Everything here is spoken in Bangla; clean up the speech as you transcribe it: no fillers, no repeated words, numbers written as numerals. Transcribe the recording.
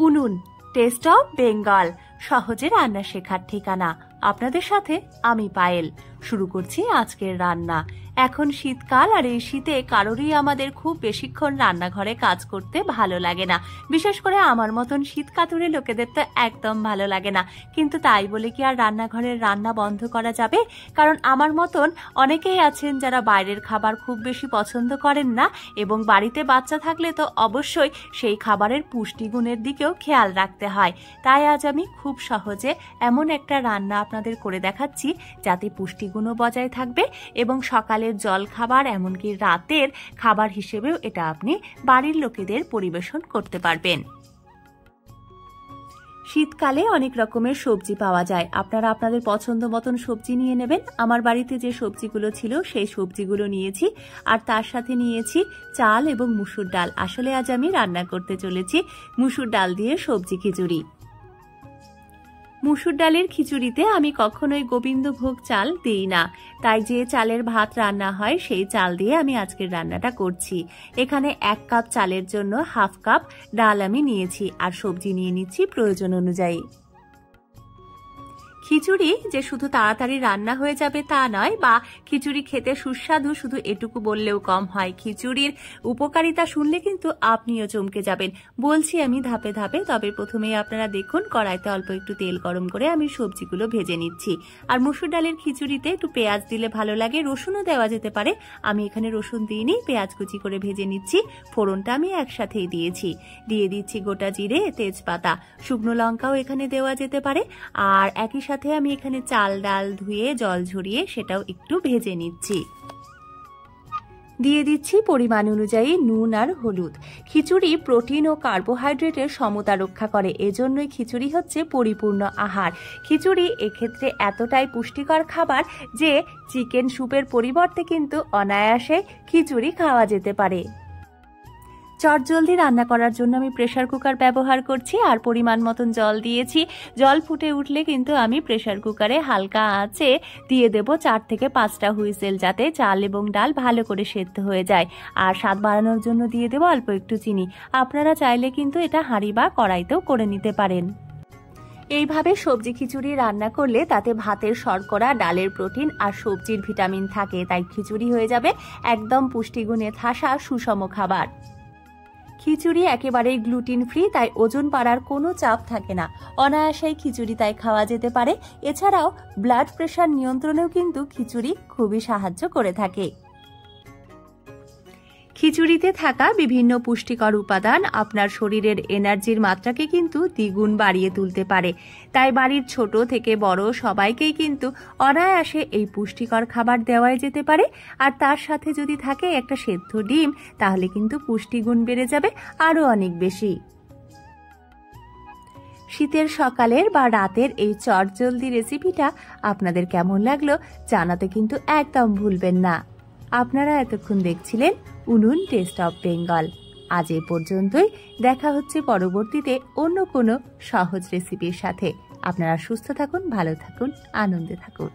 উনুন টেস্ট অফ বেঙ্গল, সহজে রান্না শেখার ঠিকানা। আপনাদের সাথে আমি পায়েল। শুরু করছি আজকের রান্না। এখন শীতকাল, আর এই শীতে কারোরই আমাদের খুব বেশিক্ষণ রান্নাঘরে কাজ করতে ভালো লাগে না। বিশেষ করে আমার মতন শীত কাতুরে লোকেদের তো একদম ভালো লাগে না। কিন্তু তাই বলে কি আর রান্নাঘরের রান্না বন্ধ করা যাবে? কারণ আমার মতন অনেকেই আছেন যারা বাইরের খাবার খুব বেশি পছন্দ করেন না, এবং বাড়িতে বাচ্চা থাকলে তো অবশ্যই সেই খাবারের পুষ্টিগুণের দিকেও খেয়াল রাখতে হয়। তাই আজ আমি খুব সহজে এমন একটা রান্না আপনাদের করে দেখাচ্ছি যাতে পুষ্টিগুণও বজায় থাকবে, এবং সকালের জল খাবার এমনকি রাতের খাবার হিসেবেও এটা আপনি বাড়ির লোকেদের পরিবেশন করতে পারবেন। শীতকালে অনেক রকমের সবজি পাওয়া যায়। আপনারা আপনাদের পছন্দ মতন সবজি নিয়ে নেবেন। আমার বাড়িতে যে সবজিগুলো ছিল সেই সবজিগুলো নিয়েছি, আর তার সাথে নিয়েছি চাল এবং মুসুর ডাল। আসলে আজ আমি রান্না করতে চলেছি মুসুর ডাল দিয়ে সবজি খিচুড়ি। মুসুর ডালের খিচুড়িতে আমি কখনোই গোবিন্দভোগ চাল দিই না, তাই যে চালের ভাত রান্না হয় সেই চাল দিয়ে আমি আজকের রান্নাটা করছি। এখানে 1 কাপ চালের জন্য হাফ কাপ ডাল আমি নিয়েছি, আর সবজি নিয়ে নিচ্ছি প্রয়োজন অনুযায়ী। খিচুড়ি যে শুধু তাড়াতাড়ি রান্না হয়ে যাবে তা নয়, বা খিচুড়ি খেতে সুস্বাদু শুধু এটুকু বললেও কম হয়। খিচুড়ির উপকারিতা শুনলে কিন্তু আপনিও চমকে যাবেন। বলছি আমি ধাপে ধাপে। তবে প্রথমেই আপনারা দেখুন, কড়াইতে অল্প একটু তেল গরম করে আমি সবজিগুলো ভেজে নিচ্ছি। আর মুসুর ডালের খিচুড়িতে একটু পেঁয়াজ দিলে ভালো লাগে, রসুনও দেওয়া যেতে পারে। আমি এখানে রসুন দিইনি, পেঁয়াজ কুচি করে ভেজে নিচ্ছি। ফোড়নটা আমি একসাথেই দিয়েছি। দিয়ে দিচ্ছি গোটা জিরে, তেজপাতা, শুকনো লঙ্কাও এখানে দেওয়া যেতে পারে। আর একই সাথে আমি এখানে চাল ডাল ধুয়ে জল ঝরিয়ে সেটাও একটু ভেজে নিচ্ছি। দিয়ে দিচ্ছি পরিমাণ অনুযায়ী নুন আর হলুদ। খিচুড়ি প্রোটিন ও কার্বোহাইড্রেটের সমতা রক্ষা করে, এজন্যই খিচুড়ি হচ্ছে পরিপূর্ণ আহার। খিচুড়ি এক্ষেত্রে এতটাই পুষ্টিকর খাবার যে চিকেন স্যুপের পরিবর্তে কিন্তু অনায়াসে খিচুড়ি খাওয়া যেতে পারে। চটজলদি রান্না করার জন্য আমি প্রেসার কুকার ব্যবহার করছি, আর পরিমাণ মতন জল দিয়েছি। জল ফুটে উঠলে কিন্তু আমি প্রেসার কুকারে হালকা আঁচে দিয়ে দেব 4 থেকে 5টা হুইসেল, যাতে চাল এবং ডাল ভালো করে সেদ্ধ হয়ে যায়। আর স্বাদ বাড়ানোর জন্য দিয়ে দেব অল্প একটু চিনি। আপনারা চাইলে কিন্তু এটা হাঁড়ি বা কড়াইতেও করে নিতে পারেন। এইভাবে সবজি খিচুড়ি রান্না করলে তাতে ভাতের শর্করা, ডালের প্রোটিন আর সবজির ভিটামিন থাকে, তাই খিচুড়ি হয়ে যাবে একদম পুষ্টিগুণে ঠাসা সুষম খাবার। খিচুড়ি একেবারেই গ্লুটিন ফ্রি, তাই ওজন বাড়ার কোনো চাপ থাকে না। অনায়াসেই খিচুড়ি তাই খাওয়া যেতে পারে। এছাড়াও ব্লাড প্রেশার নিয়ন্ত্রণেও কিন্তু খিচুড়ি খুবই সাহায্য করে থাকে। খিচুড়িতে থাকা বিভিন্ন পুষ্টিকর উপাদান আপনার শরীরের এনার্জির মাত্রাকে কিন্তু দ্বিগুণ বাড়িয়ে তুলতে পারে। তাই বাড়ির ছোট থেকে বড় সবাইকেই কিন্তু অনায়াসে এই পুষ্টিকর খাবার দেওয়াই যেতে পারে। আর তার সাথে যদি থাকে একটা সেদ্ধ ডিম, তাহলে কিন্তু পুষ্টিগুণ বেড়ে যাবে আরো অনেক বেশি। শীতের সকালের বা রাতের এই চটজলদি রেসিপিটা আপনাদের কেমন লাগলো জানাতে কিন্তু একদম ভুলবেন না। আপনারা এতক্ষণ দেখছিলেন উনুন টেস্ট অফ বেঙ্গল। আজ এ পর্যন্তই। দেখা হচ্ছে পরবর্তীতে অন্য কোনো সহজ রেসিপির সাথে। আপনারা সুস্থ থাকুন, ভালো থাকুন, আনন্দে থাকুন।